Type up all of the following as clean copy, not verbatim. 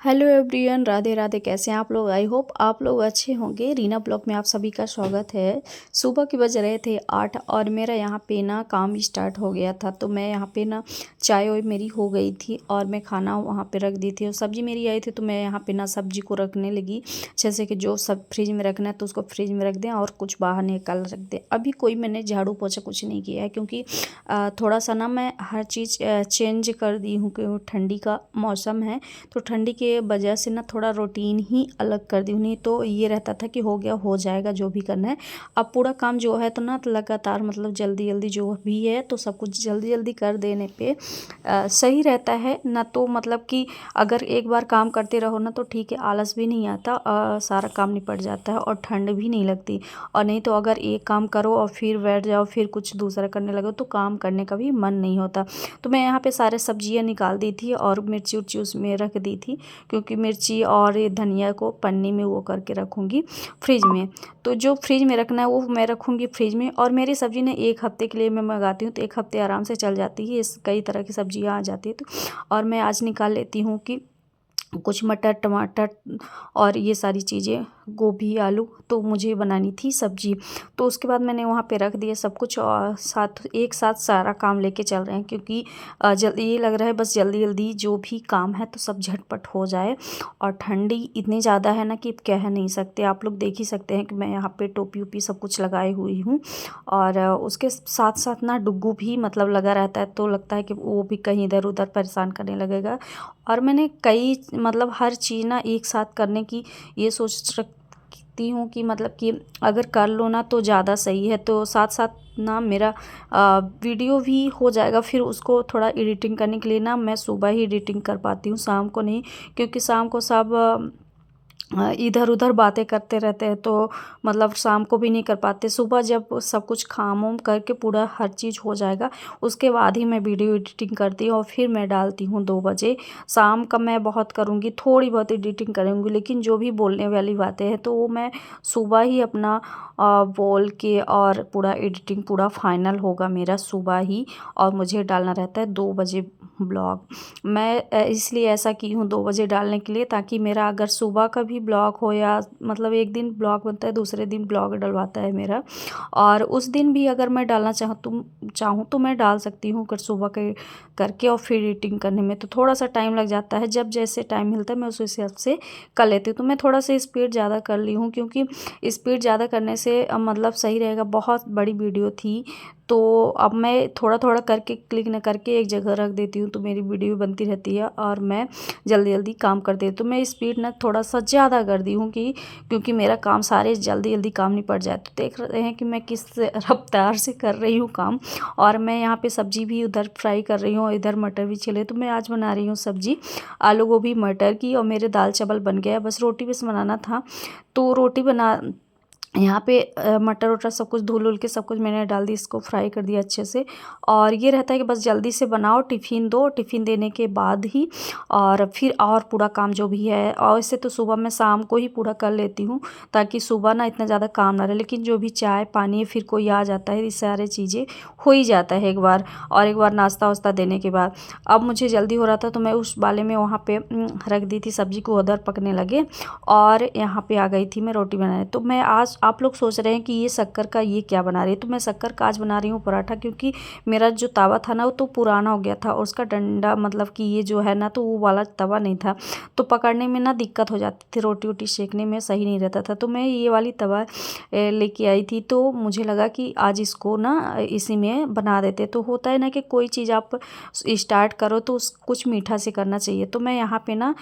Hello everyone, Radhe Radhe. कैसे हैं आप लोग? आई होप आप लोग अच्छे होंगे। रीना ब्लॉग में आप सभी का स्वागत है। सुबह के बज रहे थे 8 और मेरा यहाँ पे ना काम स्टार्ट हो गया था। तो मैं यहाँ पे ना चाय वाय मेरी हो गई थी और मैं खाना वहाँ पे रख दी थी और सब्ज़ी मेरी आई थी। तो मैं यहाँ पे ना सब्ज़ी को रखने लगी, जैसे कि जो सब फ्रिज में रखना है तो उसको फ्रिज में रख दें और कुछ बाहर निकाल रख दें। अभी कोई मैंने झाड़ू पोछा कुछ नहीं किया है, क्योंकि थोड़ा सा ना मैं हर चीज़ चेंज कर दी हूँ, क्योंकि ठंडी का मौसम है। तो ठंडी के वजह से ना थोड़ा रूटीन ही अलग कर दी। नहीं तो ये रहता था कि हो गया हो जाएगा जो भी करना है। अब पूरा काम जो है तो ना लगातार मतलब जल्दी जल्दी जो भी है तो सब कुछ जल्दी जल्दी कर देने पे सही रहता है ना। तो मतलब कि अगर एक बार काम करते रहो ना तो ठीक है, आलस भी नहीं आता, सारा काम निपट जाता है और ठंड भी नहीं लगती। और नहीं तो अगर एक काम करो और फिर बैठ जाओ फिर कुछ दूसरा करने लगो तो काम करने का भी मन नहीं होता। तो मैं यहाँ पे सारे सब्जियाँ निकाल दी थी और मिर्ची उर्ची उसमें रख दी थी, क्योंकि मिर्ची और ये धनिया को पन्नी में वो करके रखूँगी फ्रिज में। तो जो फ्रिज में रखना है वो मैं रखूँगी फ्रिज में। और मेरी सब्ज़ी ने 1 हफ़्ते के लिए मैं मंगाती हूँ तो 1 हफ़्ते आराम से चल जाती है। इस कई तरह की सब्जियाँ आ जाती है तो। और मैं आज निकाल लेती हूँ कि कुछ मटर टमाटर और ये सारी चीज़ें, गोभी आलू, तो मुझे बनानी थी सब्जी। तो उसके बाद मैंने वहाँ पे रख दिया सब कुछ और साथ एक साथ सारा काम लेके चल रहे हैं, क्योंकि जल्दी ये लग रहा है बस जल्दी जल्दी जो भी काम है तो सब झटपट हो जाए। और ठंडी इतनी ज़्यादा है ना कि कह नहीं सकते। आप लोग देख ही सकते हैं कि मैं यहाँ पे टोपी उपी सब कुछ लगाई हुई हूँ। और उसके साथ साथ ना डुग्गू भी मतलब लगा रहता है, तो लगता है कि वो भी कहीं इधर उधर परेशान करने लगेगा। और मैंने कई मतलब हर चीज़ ना एक साथ करने की ये सोच रखती हूँ कि मतलब कि अगर कर लो ना तो ज़्यादा सही है। तो साथ साथ ना मेरा वीडियो भी हो जाएगा। फिर उसको थोड़ा एडिटिंग करने के लिए ना मैं सुबह ही एडिटिंग कर पाती हूँ, शाम को नहीं, क्योंकि शाम को सब इधर उधर बातें करते रहते हैं तो मतलब शाम को भी नहीं कर पाते। सुबह जब सब कुछ काम वाम करके पूरा हर चीज़ हो जाएगा उसके बाद ही मैं वीडियो एडिटिंग करती हूँ और फिर मैं डालती हूँ 2 बजे। शाम का मैं बहुत करूँगी, थोड़ी बहुत एडिटिंग करूँगी, लेकिन जो भी बोलने वाली बातें हैं तो वो मैं सुबह ही अपना बोल के और पूरा एडिटिंग पूरा फाइनल होगा मेरा सुबह ही। और मुझे डालना रहता है 2 बजे ब्लॉग। मैं इसलिए ऐसा की हूँ 2 बजे डालने के लिए, ताकि मेरा अगर सुबह का भी ब्लॉग हो या मतलब एक दिन ब्लॉग बनता है दूसरे दिन ब्लॉग डलवाता है मेरा। और उस दिन भी अगर मैं डालना चाहूँ तो मैं डाल सकती हूँ, अगर सुबह के करके और फिर एडिटिंग करने में तो थोड़ा सा टाइम लग जाता है। जब जैसे टाइम मिलता है मैं उस हिसाब से कर लेती हूँ। तो मैं थोड़ा सा स्पीड ज़्यादा कर ली हूँ, क्योंकि स्पीड ज़्यादा करने से मतलब सही रहेगा। बहुत बड़ी वीडियो थी तो अब मैं थोड़ा थोड़ा करके क्लिक न करके एक जगह रख देती हूँ तो मेरी वीडियो बनती रहती है और मैं जल्दी जल्दी काम करती हूँ। तो मैं स्पीड ना थोड़ा सा ज़्यादा कर दी हूँ कि क्योंकि मेरा काम सारे जल्दी जल्दी काम निपट जाए। तो देख रहे हैं कि मैं किस रफ्तार से कर रही हूँ काम। और मैं यहाँ पे सब्ज़ी भी उधर फ्राई कर रही हूँ, इधर मटर भी छिले। तो मैं आज बना रही हूँ सब्ज़ी आलू गोभी मटर की, और मेरे दाल चावल बन गया, बस रोटी बस बनाना था। तो रोटी बना यहाँ पे मटर वटर सब कुछ धुल उल के सब कुछ मैंने डाल दी, इसको फ्राई कर दिया अच्छे से। और ये रहता है कि बस जल्दी से बनाओ, टिफ़िन दो, टिफ़िन देने के बाद ही और फिर और पूरा काम जो भी है। और इससे तो सुबह मैं शाम को ही पूरा कर लेती हूँ, ताकि सुबह ना इतना ज़्यादा काम ना रहे। लेकिन जो भी चाय पानी फिर कोई आ जाता है, ये सारी चीज़ें हो ही जाता है एक बार। और एक बार नाश्ता वास्ता देने के बाद अब मुझे जल्दी हो रहा था तो मैं उस वाले में वहाँ पे रख दी थी सब्ज़ी को, उधर पकने लगे और यहाँ पे आ गई थी मैं रोटी बनाने। तो मैं आज आप लोग सोच रहे हैं कि ये शक्कर का ये क्या बना रही है, तो मैं शक्कर का आज बना रही हूँ पराठा। क्योंकि मेरा जो तवा था ना वो तो पुराना हो गया था और उसका डंडा मतलब कि ये जो है ना तो वो वाला तवा नहीं था, तो पकड़ने में ना दिक्कत हो जाती थी, रोटी वोटी सेकने में सही नहीं रहता था। तो मैं ये वाली तवा लेके आई थी। तो मुझे लगा कि आज इसको ना इसी में बना देते। तो होता है ना कि कोई चीज़ आप स्टार्ट करो तो कुछ मीठा से करना चाहिए। तो मैं यहाँ पे ना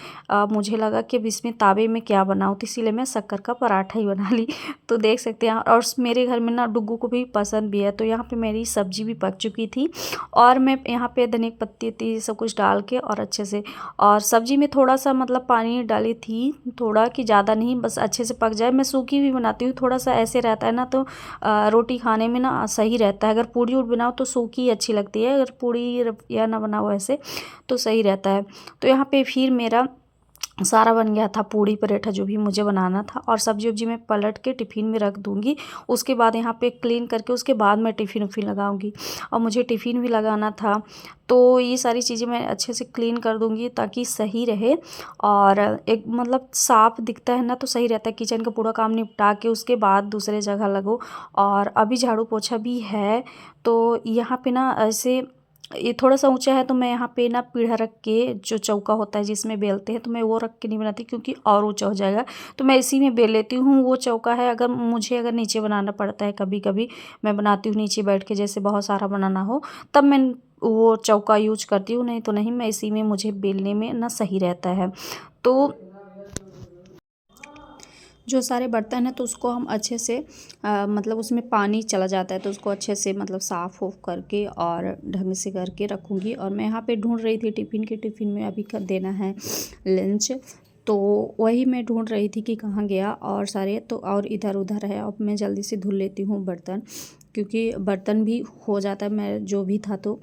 मुझे लगा कि अब इसमें तावे में क्या बनाऊँ, तो इसीलिए मैं शक्कर का पराठा ही बना ली। तो देख सकते हैं। और मेरे घर में ना डुग्गू को भी पसंद भी है। तो यहाँ पे मेरी सब्जी भी पक चुकी थी और मैं यहाँ पे धनिया की पत्ती वत्ती सब कुछ डाल के और अच्छे से, और सब्जी में थोड़ा सा मतलब पानी डाली थी, थोड़ा कि ज़्यादा नहीं, बस अच्छे से पक जाए। मैं सूखी भी बनाती हूँ, थोड़ा सा ऐसे रहता है ना तो रोटी खाने में ना सही रहता है। अगर पूड़ी उड़ बनाओ तो सूखी अच्छी लगती है, अगर पूड़ी या ना बनाओ ऐसे तो सही रहता है। तो यहाँ पे फिर मेरा सारा बन गया था, पूड़ी पराठा जो भी मुझे बनाना था। और सब्जी वब्जी मैं पलट के टिफ़िन में रख दूँगी। उसके बाद यहाँ पे क्लीन करके उसके बाद मैं टिफ़िन उफ़िन लगाऊँगी। और मुझे टिफ़िन भी लगाना था, तो ये सारी चीज़ें मैं अच्छे से क्लीन कर दूँगी ताकि सही रहे। और एक मतलब साफ़ दिखता है ना तो सही रहता है। किचन का पूरा काम निपटा के उसके बाद दूसरे जगह लगो। और अभी झाड़ू पोछा भी है, तो यहाँ पे ना ऐसे ये थोड़ा-सा ऊँचा है, तो मैं यहाँ पे ना पीढ़ा रख के, जो चौका होता है जिसमें बेलते हैं, तो मैं वो रख के नहीं बनाती क्योंकि और ऊँचा हो जाएगा। तो मैं इसी में बेल लेती हूँ। वो चौका है, अगर नीचे बनाना पड़ता है कभी-कभी, मैं बनाती हूँ नीचे बैठ के, जैसे बहुत सारा बनाना हो, तब मैं वो चौका यूज़ करती हूँ, नहीं तो नहीं, मैं इसी में, मुझे बेलने में ना सही रहता है। तो जो सारे बर्तन हैं तो उसको हम अच्छे से मतलब उसमें पानी चला जाता है, तो उसको अच्छे से मतलब साफ़ उफ़ करके और ढंग से करके रखूँगी। और मैं यहाँ पे ढूंढ रही थी टिफ़िन में अभी कर देना है लंच, तो वही मैं ढूंढ रही थी कि कहाँ गया। और सारे तो और इधर उधर है। अब मैं जल्दी से धुल लेती हूँ बर्तन, क्योंकि बर्तन भी हो जाता है, मैं जो भी था तो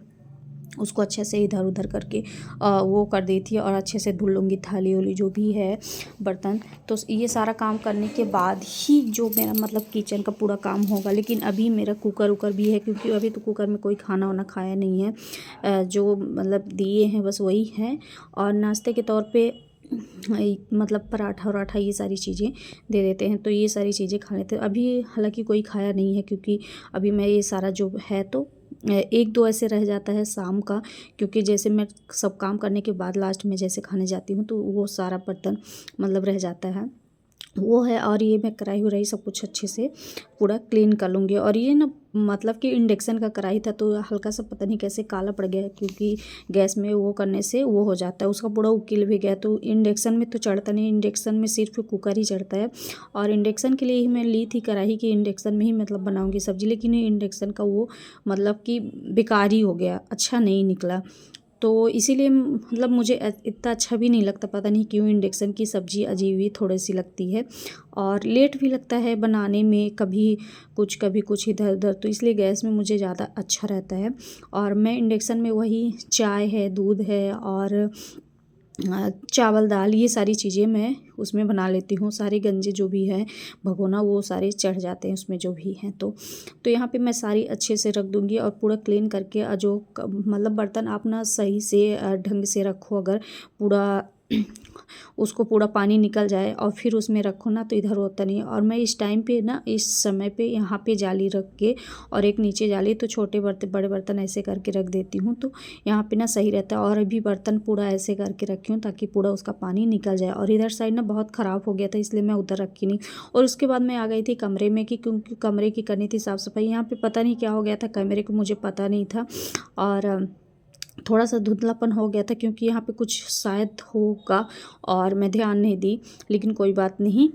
उसको अच्छे से इधर उधर करके वो कर दी थी। और अच्छे से धुल लूँगी थाली वाली जो भी है बर्तन। तो ये सारा काम करने के बाद ही जो मेरा मतलब किचन का पूरा काम होगा। लेकिन अभी मेरा कुकर उकर भी है, क्योंकि अभी तो कुकर में कोई खाना वाना खाया नहीं है। जो मतलब दिए हैं बस वही है। और नाश्ते के तौर पे मतलब पराठा वराठा ये सारी चीज़ें दे देते हैं, तो ये सारी चीज़ें खा लेते हैं। अभी हालांकि कोई खाया नहीं है, क्योंकि अभी मैं ये सारा जो है तो एक दो ऐसे रह जाता है शाम का, क्योंकि जैसे मैं सब काम करने के बाद लास्ट में जैसे खाने जाती हूँ, तो वो सारा बर्तन मतलब रह जाता है, वो है। और ये मैं कढ़ाई वढ़ाई सब कुछ अच्छे से पूरा क्लीन कर लूँगी। और ये ना मतलब कि इंडक्शन का कढ़ाई था, तो हल्का सा पता नहीं कैसे काला पड़ गया है, क्योंकि गैस में वो करने से वो हो जाता है, उसका पूरा उकिल भी गया। तो इंडक्शन में तो चढ़ता नहीं, इंडक्शन में सिर्फ कुकर ही चढ़ता है। और इंडक्शन के लिए ही मैं ली थी कढ़ाई की, इंडक्शन में ही मतलब बनाऊँगी सब्ज़ी। लेकिन इंडक्शन का वो मतलब कि बेकार ही हो गया, अच्छा नहीं निकला। तो इसीलिए मतलब मुझे इतना अच्छा भी नहीं लगता, पता नहीं क्यों इंडक्शन की सब्ज़ी अजीब ही थोड़ी सी लगती है। और लेट भी लगता है बनाने में, कभी कुछ इधर उधर, तो इसलिए गैस में मुझे ज़्यादा अच्छा रहता है। और मैं इंडक्शन में वही चाय है, दूध है और चावल दाल, ये सारी चीज़ें मैं उसमें बना लेती हूँ। सारे गंजे जो भी हैं भगोना, वो सारे चढ़ जाते हैं उसमें जो भी हैं। तो यहाँ पे मैं सारी अच्छे से रख दूँगी। और पूरा क्लीन करके जो मतलब बर्तन आप ना सही से ढंग से रखो, अगर पूरा उसको पूरा पानी निकल जाए और फिर उसमें रखो ना, तो इधर होता नहीं है। और मैं इस टाइम पे ना, इस समय पे यहाँ पे जाली रख के और एक नीचे जाली, तो छोटे बर्तन बड़े बर्तन ऐसे करके रख देती हूँ, तो यहाँ पे ना सही रहता है। और अभी बर्तन पूरा ऐसे करके रखी हूँ ताकि पूरा उसका पानी निकल जाए। और इधर साइड ना बहुत ख़राब हो गया था, इसलिए मैं उधर रखी नहीं। और उसके बाद मैं आ गई थी कमरे में, कि क्योंकि कमरे की करनी थी साफ़ सफाई। यहाँ पे पता नहीं क्या हो गया था कमरे को, मुझे पता नहीं था। और थोड़ा सा धुंधलापन हो गया था, क्योंकि यहाँ पे कुछ शायद होगा और मैं ध्यान नहीं दी, लेकिन कोई बात नहीं।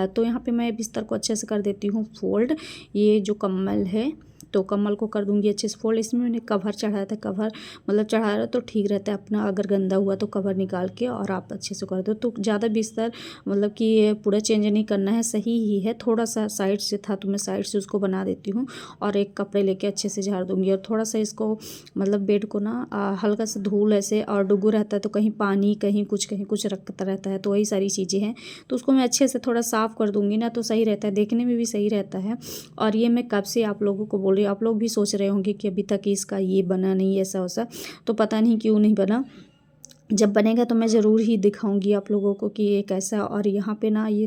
तो यहाँ पे मैं बिस्तर को अच्छे से कर देती हूँ फोल्ड। ये जो कम्बल है, तो कम्बल को कर दूंगी अच्छे से फोल्ड। इसमें मैंने कवर चढ़ाया था, कवर मतलब चढ़ा रहा तो ठीक रहता है अपना, अगर गंदा हुआ तो कवर निकाल के और आप अच्छे से कर दो। तो ज़्यादा बिस्तर मतलब कि पूरा चेंज नहीं करना है, सही ही है। थोड़ा सा साइड से था तो मैं साइड से उसको बना देती हूँ। और एक कपड़े लेके अच्छे से झाड़ दूँगी। और थोड़ा सा इसको मतलब बेड को ना हल्का सा धूल ऐसे और डुगू रहता है, तो कहीं पानी कहीं कुछ रखता रहता है, तो वही सारी चीज़ें हैं। तो उसको मैं अच्छे से थोड़ा साफ़ कर दूँगी ना, तो सही रहता है, देखने में भी सही रहता है। और ये मैं कब से आप लोगों को बोल रही हूँ, आप लोग भी सोच रहे होंगे कि अभी तक इसका ये बना नहीं, ऐसा वैसा, तो पता नहीं क्यों नहीं बना। जब बनेगा तो मैं ज़रूर ही दिखाऊंगी आप लोगों को कि ये कैसा। और यहाँ पे ना ये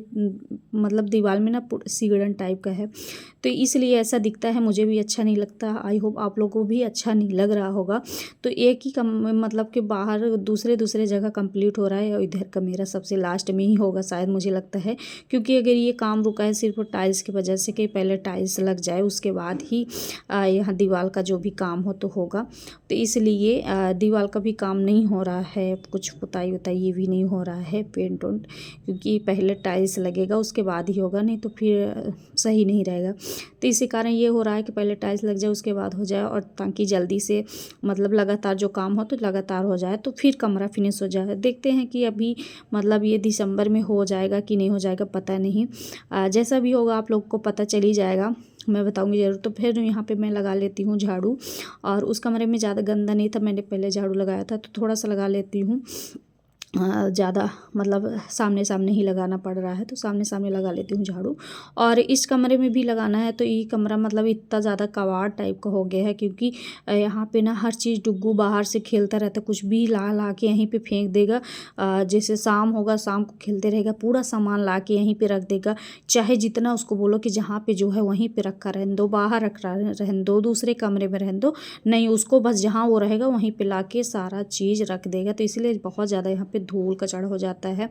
मतलब दीवार में ना सिगड़न टाइप का है, तो इसलिए ऐसा दिखता है, मुझे भी अच्छा नहीं लगता। आई होप आप लोगों को भी अच्छा नहीं लग रहा होगा। तो एक ही मतलब कि बाहर दूसरे जगह कंप्लीट हो रहा है, और इधर का मेरा सबसे लास्ट में ही होगा शायद, मुझे लगता है। क्योंकि अगर ये काम रुका है सिर्फ टाइल्स की वजह से, कि पहले टाइल्स लग जाए उसके बाद ही यहाँ दीवार का जो भी काम हो तो होगा। तो इसलिए दीवार का भी काम नहीं हो रहा है, कुछ पुताई उताई ये भी नहीं हो रहा है, पेंट उंट, क्योंकि पहले टाइल्स लगेगा उसके बाद ही होगा, नहीं तो फिर सही नहीं रहेगा। तो इसी कारण ये हो रहा है कि पहले टाइल्स लग जाए उसके बाद हो जाए, और ताकि जल्दी से मतलब लगातार जो काम हो तो लगातार हो जाए, तो फिर कमरा फिनिश हो जाए। देखते हैं कि अभी मतलब ये दिसंबर में हो जाएगा कि नहीं हो जाएगा, पता नहीं। जैसा भी होगा आप लोग को पता चल ही जाएगा, मैं बताऊंगी ज़रूर। तो फिर यहाँ पे मैं लगा लेती हूँ झाड़ू। और उस कमरे में ज़्यादा गंदा नहीं था, मैंने पहले झाड़ू लगाया था, तो थोड़ा सा लगा लेती हूँ। ज़्यादा मतलब सामने सामने ही लगाना पड़ रहा है, तो सामने सामने लगा लेती हूँ झाड़ू। और इस कमरे में भी लगाना है, तो ये कमरा मतलब इतना ज़्यादा कबाड़ टाइप का हो गया है, क्योंकि यहाँ पे ना हर चीज़ डुग्गू बाहर से खेलता रहता है, कुछ भी ला ला के यहीं पे फेंक देगा। जैसे शाम होगा, शाम को खेलते रहेगा, पूरा सामान ला के यहीं पे रख देगा। चाहे जितना उसको बोलो कि जहाँ पे जो है वहीं पे रखा रहने दो, बाहर रख रहने दो, दूसरे कमरे में रहने दो, नहीं, उसको बस जहाँ वो रहेगा वहीं पे ला के सारा चीज़ रख देगा। तो इसलिए बहुत ज़्यादा यहाँ पे धूल कचड़ हो जाता है।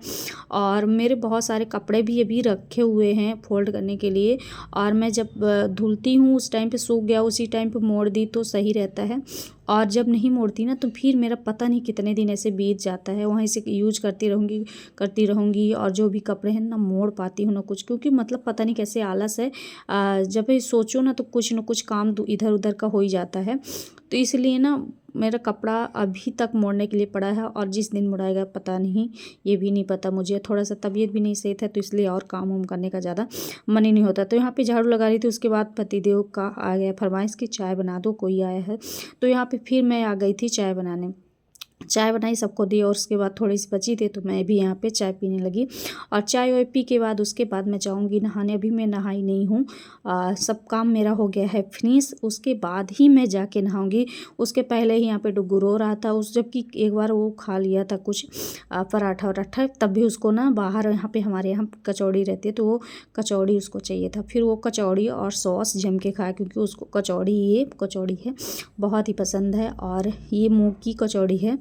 और मेरे बहुत सारे कपड़े भी अभी रखे हुए हैं फोल्ड करने के लिए, और मैं जब धुलती हूँ उस टाइम पे सूख गया, उसी टाइम पे मोड़ दी तो सही रहता है। और जब नहीं मोड़ती ना तो फिर मेरा पता नहीं कितने दिन ऐसे बीत जाता है, वहीं से यूज करती रहूँगी और जो भी कपड़े हैं ना मोड़ पाती हूँ ना कुछ, क्योंकि मतलब पता नहीं कैसे आलस है। जब ये सोचो ना तो कुछ न कुछ काम इधर उधर का हो ही जाता है। तो इसलिए ना मेरा कपड़ा अभी तक मोड़ने के लिए पड़ा है, और जिस दिन मुड़ाएगा पता नहीं, ये भी नहीं पता मुझे। थोड़ा सा तबीयत भी नहीं सही था, तो इसलिए और काम वाम करने का ज़्यादा मन ही नहीं होता। तो यहाँ पे झाड़ू लगा रही थी, उसके बाद पतिदेव का आ गया फरमाइश की चाय बना दो, कोई आया है। तो यहाँ पे फिर मैं आ गई थी चाय बनाने। चाय बनाई, सबको दी, और उसके बाद थोड़ी सी बची थी तो मैं भी यहाँ पे चाय पीने लगी। और चाय वाय पी के बाद उसके बाद मैं जाऊँगी नहाने। अभी मैं नहाई नहीं हूँ, सब काम मेरा हो गया है फिनिश, उसके बाद ही मैं जाके नहाऊँगी। उसके पहले ही यहाँ पे डुग्गू रो रहा था, उस जबकि एक बार वो खा लिया था कुछ पराठा वराठा, तब भी उसको ना बाहर यहाँ पे हमारे यहाँ कचौड़ी रहती है, तो वो कचौड़ी उसको चाहिए था। फिर वो कचौड़ी और सॉस जम के खाया, क्योंकि उसको ये कचौड़ी है बहुत ही पसंद है, और ये मूँग की कचौड़ी है,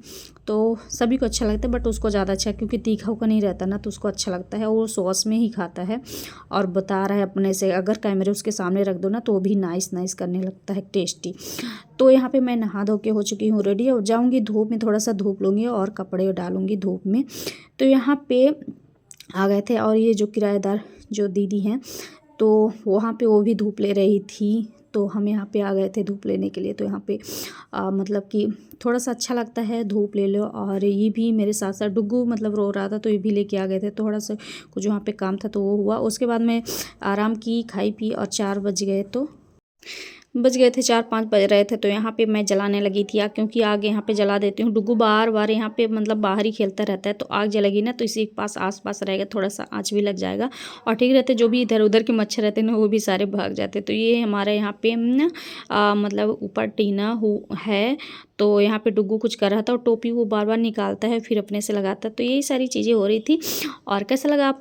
तो सभी को अच्छा लगता है, बट उसको ज़्यादा अच्छा, क्योंकि तीखा का नहीं रहता ना, तो उसको अच्छा लगता है, वो सॉस में ही खाता है। और बता रहा है अपने से, अगर कैमरे उसके सामने रख दो ना तो वो भी नाइस नाइस करने लगता है, टेस्टी। तो यहाँ पे मैं नहा धो के हो चुकी हूँ रेडी, और जाऊँगी धूप में, थोड़ा सा धूप लूँगी और कपड़े डालूँगी धूप में। तो यहाँ पे आ गए थे, और ये जो किराएदार जो दीदी हैं, तो वहाँ पे वो भी धूप ले रही थी, तो हम यहाँ पे आ गए थे धूप लेने के लिए। तो यहाँ पे मतलब कि थोड़ा सा अच्छा लगता है, धूप ले लो। और ये भी मेरे साथ साथ डुग्गू मतलब रो रहा था, तो ये भी लेके आ गए थे। थोड़ा सा कुछ वहाँ पे काम था तो वो हुआ, उसके बाद मैं आराम की, खाई पी, और 4 बज गए थे, 4-5 बज रहे थे। तो यहाँ पे मैं जलाने लगी थी आग, क्योंकि आग यहाँ पे जला देती हूँ। डुग्गू बार बार यहाँ पे मतलब बाहर ही खेलता रहता है, तो आग जलेगी ना तो इसी के पास आस-पास रहेगा, थोड़ा सा आँच भी लग जाएगा और ठीक रहते। जो भी इधर उधर के मच्छर रहते हैं ना, वो भी सारे भाग जाते। तो ये हमारे यहाँ पे ना मतलब ऊपर टीना है, तो यहाँ पे डुग्गू कुछ कर रहा था, और टोपी वो बार बार निकालता है फिर अपने से लगाता है। तो यही सारी चीज़ें हो रही थी। और कैसा लगा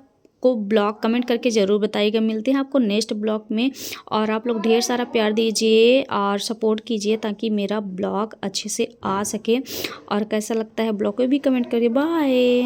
को ब्लॉग कमेंट करके ज़रूर बताइएगा। मिलते हैं आपको नेक्स्ट ब्लॉग में, और आप लोग ढेर सारा प्यार दीजिए और सपोर्ट कीजिए, ताकि मेरा ब्लॉग अच्छे से आ सके। और कैसा लगता है ब्लॉग को भी कमेंट करिए। बाय।